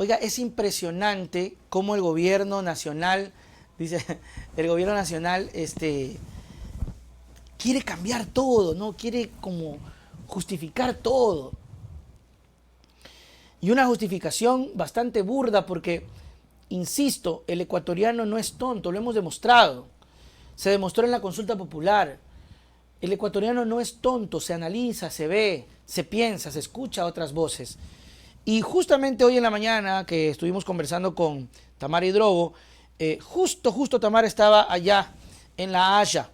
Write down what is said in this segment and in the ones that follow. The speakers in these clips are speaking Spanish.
Oiga, es impresionante cómo el gobierno nacional, dice, el gobierno nacional, quiere cambiar todo, ¿no? Quiere como justificar todo. Y una justificación bastante burda porque, insisto, el ecuatoriano no es tonto, lo hemos demostrado. Se demostró en la consulta popular. El ecuatoriano no es tonto, se analiza, se ve, se piensa, se escucha otras voces. Y justamente hoy en la mañana que estuvimos conversando con Tamara Hidrobo, justo Tamara estaba allá en La Haya.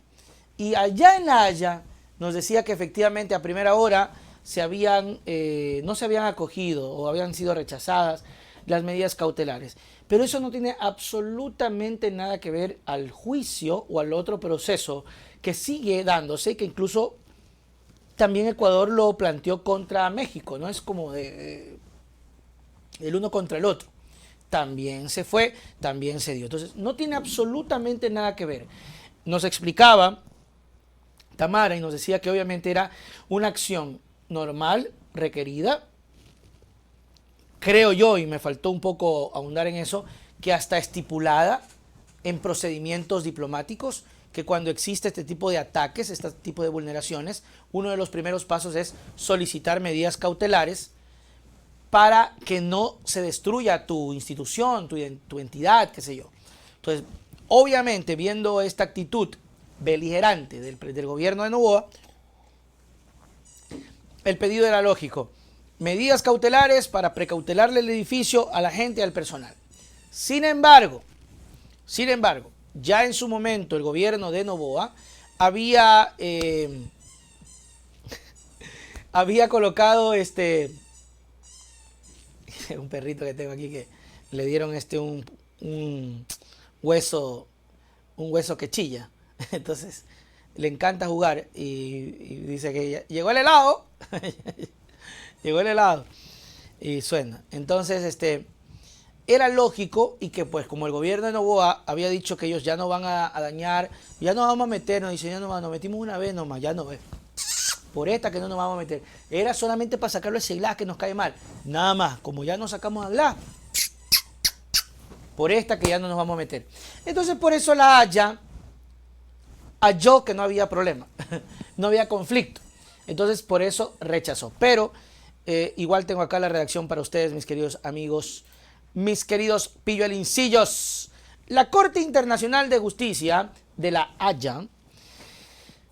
Y allá en La Haya nos decía que efectivamente a primera hora no se habían acogido o habían sido rechazadas las medidas cautelares. Pero eso no tiene absolutamente nada que ver al juicio o al otro proceso que sigue dándose, que incluso también Ecuador lo planteó contra México, ¿no? Es como el uno contra el otro. También se fue, también se dio. Entonces, no tiene absolutamente nada que ver. Nos explicaba Tamara y nos decía que obviamente era una acción normal, requerida, creo yo, y me faltó un poco ahondar en eso, que hasta estipulada en procedimientos diplomáticos, que cuando existe este tipo de ataques, este tipo de vulneraciones, uno de los primeros pasos es solicitar medidas cautelares para que no se destruya tu institución, tu entidad, qué sé yo. Entonces, obviamente, viendo esta actitud beligerante del gobierno de Noboa, el pedido era lógico. Medidas cautelares para precautelarle el edificio a la gente y al personal. Sin embargo, ya en su momento el gobierno de Noboa había colocado un perrito que tengo aquí que le dieron un hueso que chilla. Entonces le encanta jugar y dice que llegó el helado. Llegó el helado y suena. Entonces era lógico, y que pues como el gobierno de Noboa había dicho que ellos ya no van a dañar, ya no vamos a meternos, dice, ya no, nos metimos una vez nomás, ya no, por esta que no nos vamos a meter, era solamente para sacarlo ese glass que nos cae mal, nada más, como ya nos sacamos a glass, por esta que ya no nos vamos a meter. Entonces por eso La Haya halló que no había problema, no había conflicto, entonces por eso rechazó. Pero igual tengo acá la redacción para ustedes, mis queridos amigos, mis queridos pilluelincillos. La Corte Internacional de Justicia de La Haya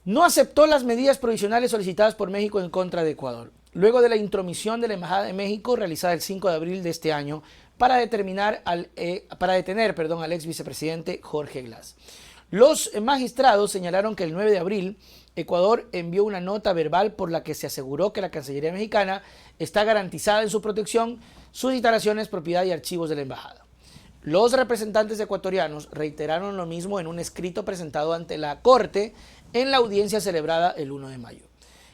no aceptó las medidas provisionales solicitadas por México en contra de Ecuador, luego de la intromisión de la Embajada de México realizada el 5 de abril de este año para detener al ex vicepresidente Jorge Glass. Los magistrados señalaron que el 9 de abril Ecuador envió una nota verbal por la que se aseguró que la Cancillería mexicana está garantizada en su protección, sus instalaciones, propiedad y archivos de la embajada. Los representantes ecuatorianos reiteraron lo mismo en un escrito presentado ante la Corte en la audiencia celebrada el 1 de mayo.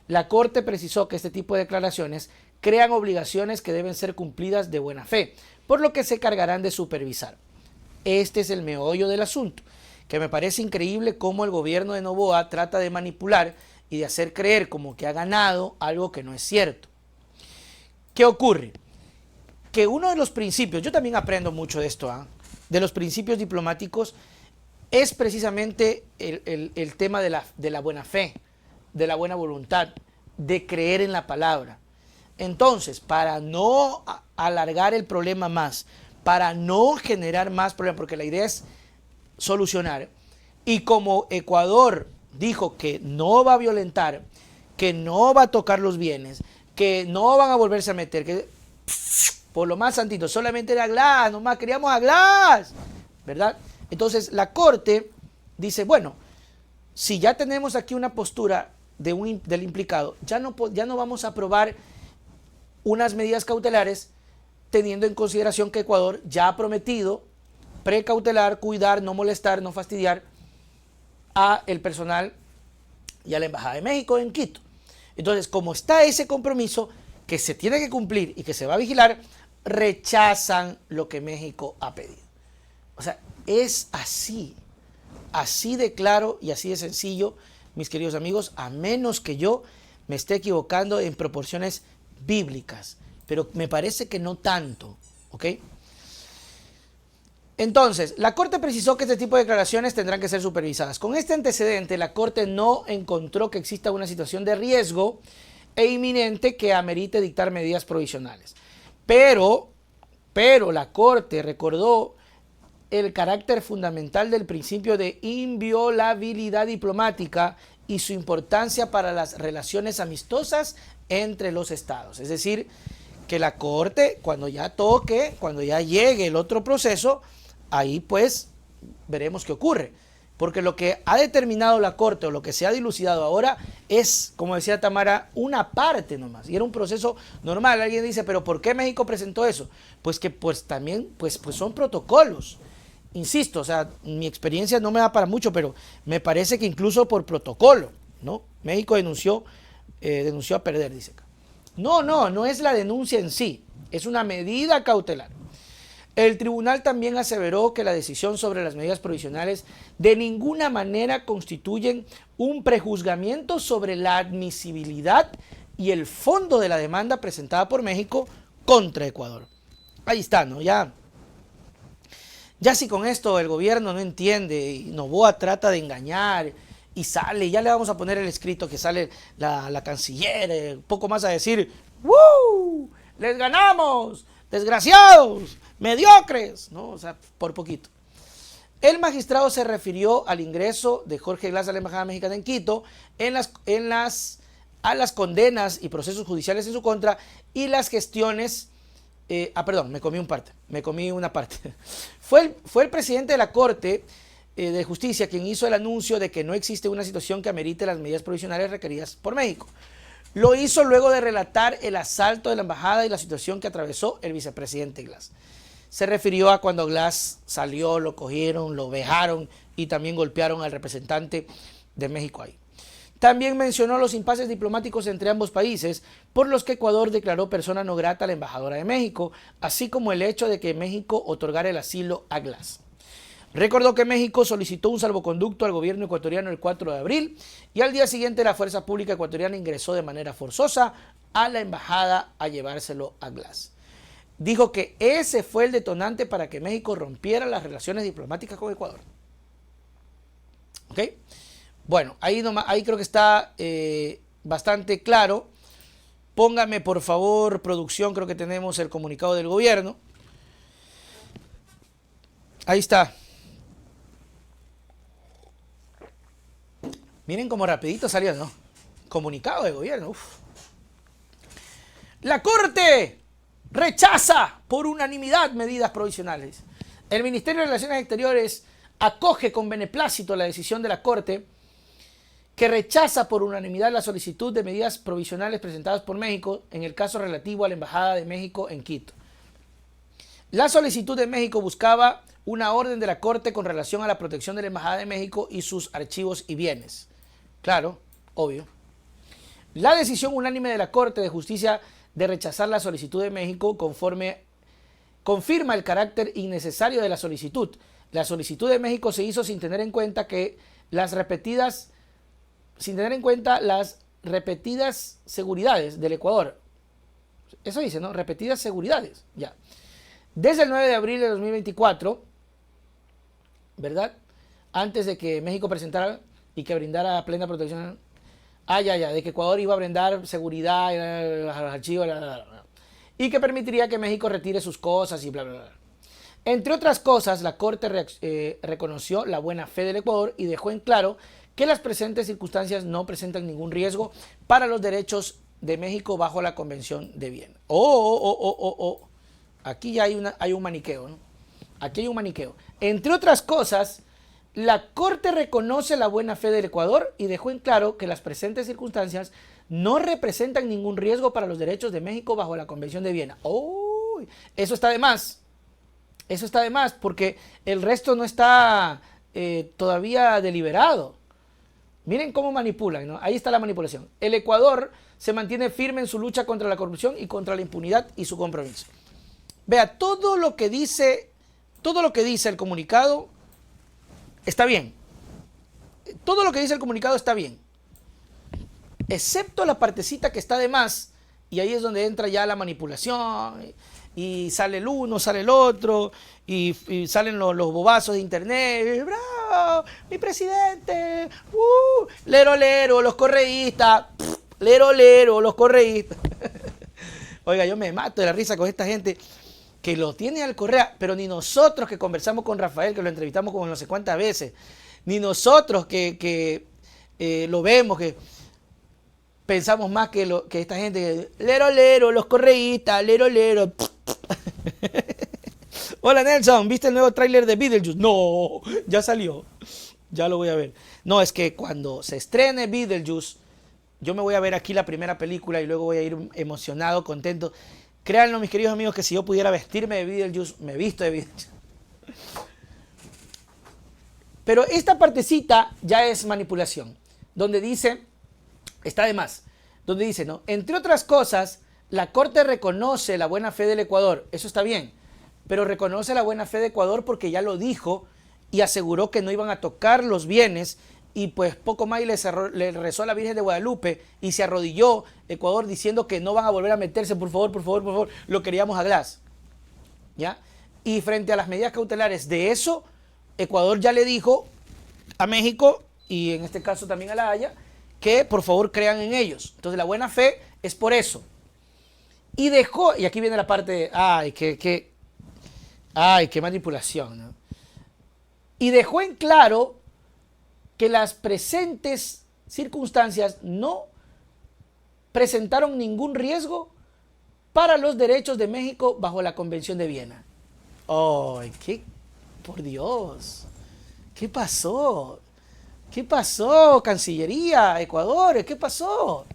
La Corte precisó que este tipo de declaraciones crean obligaciones que deben ser cumplidas de buena fe, por lo que se cargarán de supervisar. Este es el meollo del asunto, que me parece increíble cómo el gobierno de Noboa trata de manipular y de hacer creer como que ha ganado algo que no es cierto. ¿Qué ocurre? Que uno de los principios, yo también aprendo mucho de esto, de los principios diplomáticos, es precisamente el tema de la buena fe, de la buena voluntad, de creer en la palabra. Entonces, para no alargar el problema más, para no generar más problemas, porque la idea es solucionar, y como Ecuador dijo que no va a violentar, que no va a tocar los bienes, que no van a volverse a meter, que por lo más santito, solamente era Glass, nomás queríamos a Glass, ¿verdad? Entonces la Corte dice, bueno, si ya tenemos aquí una postura del implicado, ya no vamos a aprobar unas medidas cautelares teniendo en consideración que Ecuador ya ha prometido precautelar, cuidar, no molestar, no fastidiar a el personal y a la Embajada de México en Quito. Entonces, como está ese compromiso que se tiene que cumplir y que se va a vigilar, rechazan lo que México ha pedido. O sea, es así de claro y así de sencillo, mis queridos amigos, a menos que yo me esté equivocando en proporciones bíblicas, pero me parece que no tanto, ¿ok? Entonces, la Corte precisó que este tipo de declaraciones tendrán que ser supervisadas. Con este antecedente, la Corte no encontró que exista una situación de riesgo e inminente que amerite dictar medidas provisionales. Pero la Corte recordó el carácter fundamental del principio de inviolabilidad diplomática y su importancia para las relaciones amistosas entre los estados. Es decir, que la Corte, cuando ya llegue el otro proceso, ahí pues veremos qué ocurre. Porque lo que ha determinado la Corte o lo que se ha dilucidado ahora es, como decía Tamara, una parte nomás. Y era un proceso normal. Alguien dice, pero ¿por qué México presentó eso? Pues que pues también pues son protocolos. Insisto, o sea, mi experiencia no me da para mucho, pero me parece que incluso por protocolo, ¿no? México denunció a perder, dice acá. No es la denuncia en sí, es una medida cautelar. El tribunal también aseveró que la decisión sobre las medidas provisionales de ninguna manera constituyen un prejuzgamiento sobre la admisibilidad y el fondo de la demanda presentada por México contra Ecuador. Ahí está, ¿no? Ya si con esto el gobierno no entiende y Noboa trata de engañar y sale, ya le vamos a poner el escrito que sale la canciller, poco más a decir, ¡woo! ¡Les ganamos! ¡Desgraciados! ¡Mediocres! ¿No? O sea, por poquito. El magistrado se refirió al ingreso de Jorge Glass a la Embajada Mexicana en Quito a las condenas y procesos judiciales en su contra y las gestiones. Me comí una parte. Fue el presidente de la Corte de Justicia quien hizo el anuncio de que no existe una situación que amerite las medidas provisionales requeridas por México. Lo hizo luego de relatar el asalto de la embajada y la situación que atravesó el vicepresidente Glass. Se refirió a cuando Glass salió, lo cogieron, lo vejaron y también golpearon al representante de México ahí. También mencionó los impases diplomáticos entre ambos países, por los que Ecuador declaró persona no grata a la embajadora de México, así como el hecho de que México otorgara el asilo a Glass. Recordó que México solicitó un salvoconducto al gobierno ecuatoriano el 4 de abril y al día siguiente la fuerza pública ecuatoriana ingresó de manera forzosa a la embajada a llevárselo a Glass. Dijo que ese fue el detonante para que México rompiera las relaciones diplomáticas con Ecuador. ¿Ok? Bueno, ahí creo que está bastante claro. Póngame por favor, producción, creo que tenemos el comunicado del gobierno. Ahí está. Miren cómo rapidito salió, ¿no? Comunicado de gobierno. Uf. La Corte rechaza por unanimidad medidas provisionales. El Ministerio de Relaciones Exteriores acoge con beneplácito la decisión de la Corte que rechaza por unanimidad la solicitud de medidas provisionales presentadas por México en el caso relativo a la Embajada de México en Quito. La solicitud de México buscaba una orden de la Corte con relación a la protección de la Embajada de México y sus archivos y bienes. Claro, obvio. La decisión unánime de la Corte de Justicia de rechazar la solicitud de México confirma el carácter innecesario de la solicitud. La solicitud de México se hizo sin tener en cuenta las repetidas seguridades del Ecuador. Eso dice, ¿no? Repetidas seguridades, ya. Desde el 9 de abril de 2024, ¿verdad? Antes de que México presentara y que brindara plena protección. De que Ecuador iba a brindar seguridad a los archivos, y que permitiría que México retire sus cosas y bla, bla, bla. Entre otras cosas, la Corte reconoció la buena fe del Ecuador y dejó en claro que las presentes circunstancias no presentan ningún riesgo para los derechos de México bajo la Convención de Viena. Aquí ya hay un maniqueo, ¿no? Aquí hay un maniqueo. Entre otras cosas, la Corte reconoce la buena fe del Ecuador y dejó en claro que las presentes circunstancias no representan ningún riesgo para los derechos de México bajo la Convención de Viena. Eso está de más. Eso está de más porque el resto no está todavía deliberado. Miren cómo manipulan, ¿no? Ahí está la manipulación. El Ecuador se mantiene firme en su lucha contra la corrupción y contra la impunidad y su compromiso. Vea, todo lo que dice el comunicado está bien. Todo lo que dice el comunicado está bien. Excepto la partecita que está de más, y ahí es donde entra ya la manipulación y sale el uno, sale el otro, y salen los bobazos de internet. ¡Bravo! ¡Mi presidente! Lero, lero, los correístas. Lero, lero, los correístas. Oiga, yo me mato de la risa con esta gente que lo tiene al Correa, pero ni nosotros que conversamos con Rafael, que lo entrevistamos como no sé cuántas veces, ni nosotros que lo vemos, que pensamos más que esta gente. Lero, lero, los correístas, lero, lero. Hola Nelson, ¿viste el nuevo tráiler de Beetlejuice? No, ya salió, ya lo voy a ver. No, es que cuando se estrene Beetlejuice, yo me voy a ver aquí la primera película y luego voy a ir emocionado, contento. Créanlo, mis queridos amigos, que si yo pudiera vestirme de Beetlejuice, me visto de Beetlejuice. Pero esta partecita ya es manipulación, donde dice, está de más, donde dice, ¿no? Entre otras cosas, la Corte reconoce la buena fe del Ecuador, eso está bien, pero reconoce la buena fe de Ecuador porque ya lo dijo y aseguró que no iban a tocar los bienes. Y pues poco más le rezó a la Virgen de Guadalupe y se arrodilló Ecuador diciendo que no van a volver a meterse, por favor, por favor, por favor. Lo queríamos a Glass. ¿Ya? Y frente a las medidas cautelares de eso, Ecuador ya le dijo a México, y en este caso también a La Haya, que por favor crean en ellos. Entonces la buena fe es por eso. Y dejó, y aquí viene la parte de, ay, qué manipulación, ¿no? Y dejó en claro que las presentes circunstancias no presentaron ningún riesgo para los derechos de México bajo la Convención de Viena. ¡Ay, qué! ¡Por Dios! ¿Qué pasó? ¿Qué pasó, Cancillería, Ecuador? ¿Qué pasó?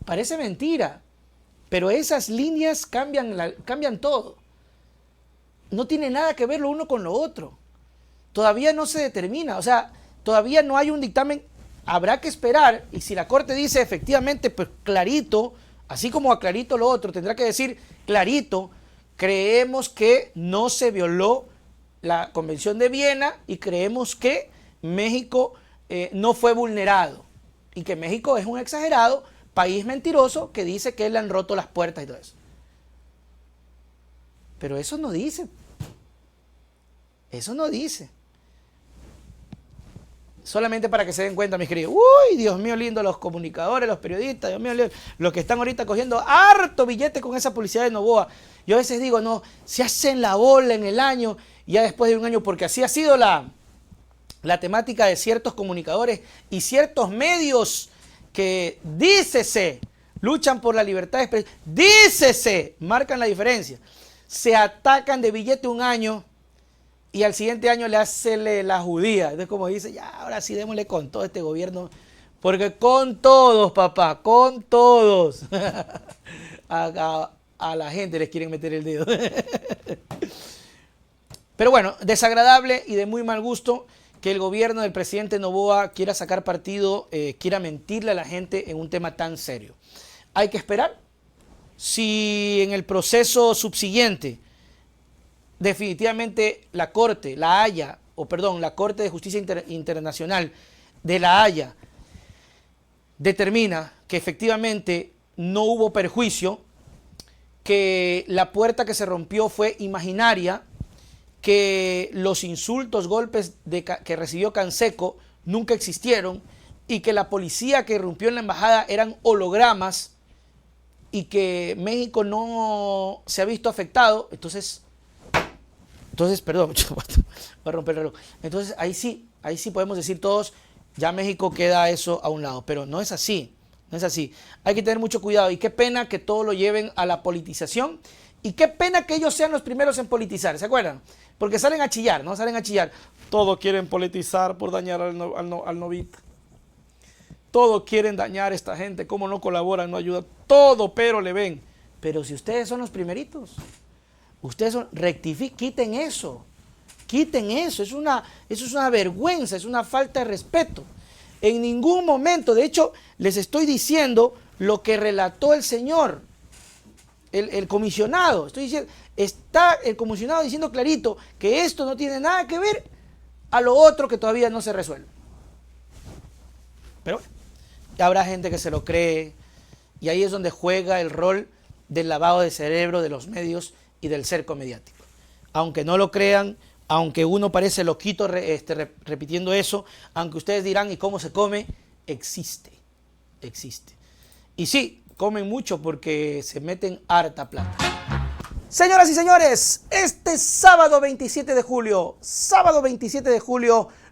Parece mentira, pero esas líneas cambian todo. No tiene nada que ver lo uno con lo otro. Todavía no se determina, o sea, todavía no hay un dictamen, habrá que esperar, y si la Corte dice efectivamente, pues clarito, así como a clarito lo otro, tendrá que decir clarito, creemos que no se violó la Convención de Viena y creemos que México no fue vulnerado, y que México es un exagerado país mentiroso que dice que le han roto las puertas y todo eso. Pero eso no dice. Eso no dice. Solamente para que se den cuenta, mis queridos. Uy, Dios mío lindo, los comunicadores, los periodistas, Dios mío lindo, los que están ahorita cogiendo harto billete con esa publicidad de Novoa. Yo a veces digo, no, se hacen la bola en el año, y ya después de un año, porque así ha sido la temática de ciertos comunicadores y ciertos medios que, dícese, luchan por la libertad de expresión, dícese, marcan la diferencia. Se atacan de billete un año y al siguiente año le hace la judía. Entonces, como dice, ya, ahora sí démosle con todo este gobierno, porque con todos, papá, con todos. A la gente les quieren meter el dedo. Pero bueno, desagradable y de muy mal gusto que el gobierno del presidente Noboa quiera sacar partido, quiera mentirle a la gente en un tema tan serio. Hay que esperar. Si en el proceso subsiguiente definitivamente la Corte, la Haya, la Corte de Justicia Internacional de La Haya determina que efectivamente no hubo perjuicio, que la puerta que se rompió fue imaginaria, que los insultos, golpes que recibió Canseco nunca existieron, y que la policía que irrumpió en la embajada eran hologramas, y que México no se ha visto afectado, entonces, perdón, voy a romper el reloj. Entonces ahí sí podemos decir todos, ya México queda eso a un lado, pero no es así, no es así. Hay que tener mucho cuidado, y qué pena que todo lo lleven a la politización, y qué pena que ellos sean los primeros en politizar, ¿se acuerdan? Porque salen a chillar, ¿no? Salen a chillar. Todos quieren politizar por dañar al novito. Todos quieren dañar a esta gente, cómo no colaboran, no ayudan, todo pero le ven. Pero si ustedes son los primeritos, ustedes rectifiquen, quiten eso, eso es una vergüenza, es una falta de respeto. En ningún momento, de hecho, les estoy diciendo lo que relató el señor, el comisionado, estoy diciendo, está el comisionado diciendo clarito que esto no tiene nada que ver a lo otro que todavía no se resuelve. Pero habrá gente que se lo cree, y ahí es donde juega el rol del lavado de cerebro de los medios y del cerco mediático. Aunque no lo crean, aunque uno parece loquito repitiendo eso, aunque ustedes dirán, ¿y cómo se come? Existe, existe. Y sí, comen mucho porque se meten harta plata. Señoras y señores, este sábado 27 de julio,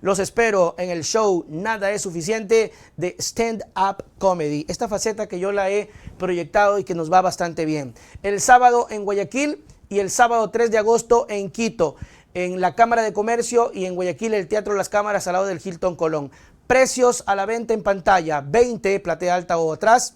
los espero en el show Nada es Suficiente de Stand Up Comedy. Esta faceta que yo la he proyectado y que nos va bastante bien. El sábado en Guayaquil y el sábado 3 de agosto en Quito, en la Cámara de Comercio, y en Guayaquil el Teatro Las Cámaras al lado del Hilton Colón. Precios a la venta en pantalla: 20 platea alta o atrás,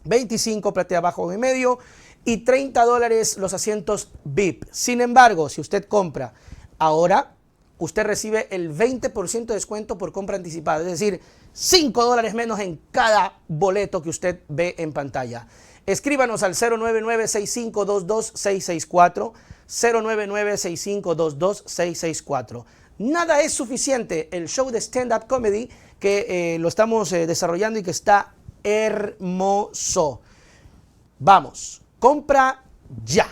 25 platea abajo o en medio, y $30 los asientos VIP. Sin embargo, si usted compra ahora, usted recibe el 20% de descuento por compra anticipada, es decir, $5 menos en cada boleto que usted ve en pantalla. Escríbanos al 099-6522-664, 099-6522-664. Nada es suficiente, el show de stand-up comedy que lo estamos desarrollando y que está hermoso. Vamos, compra ya.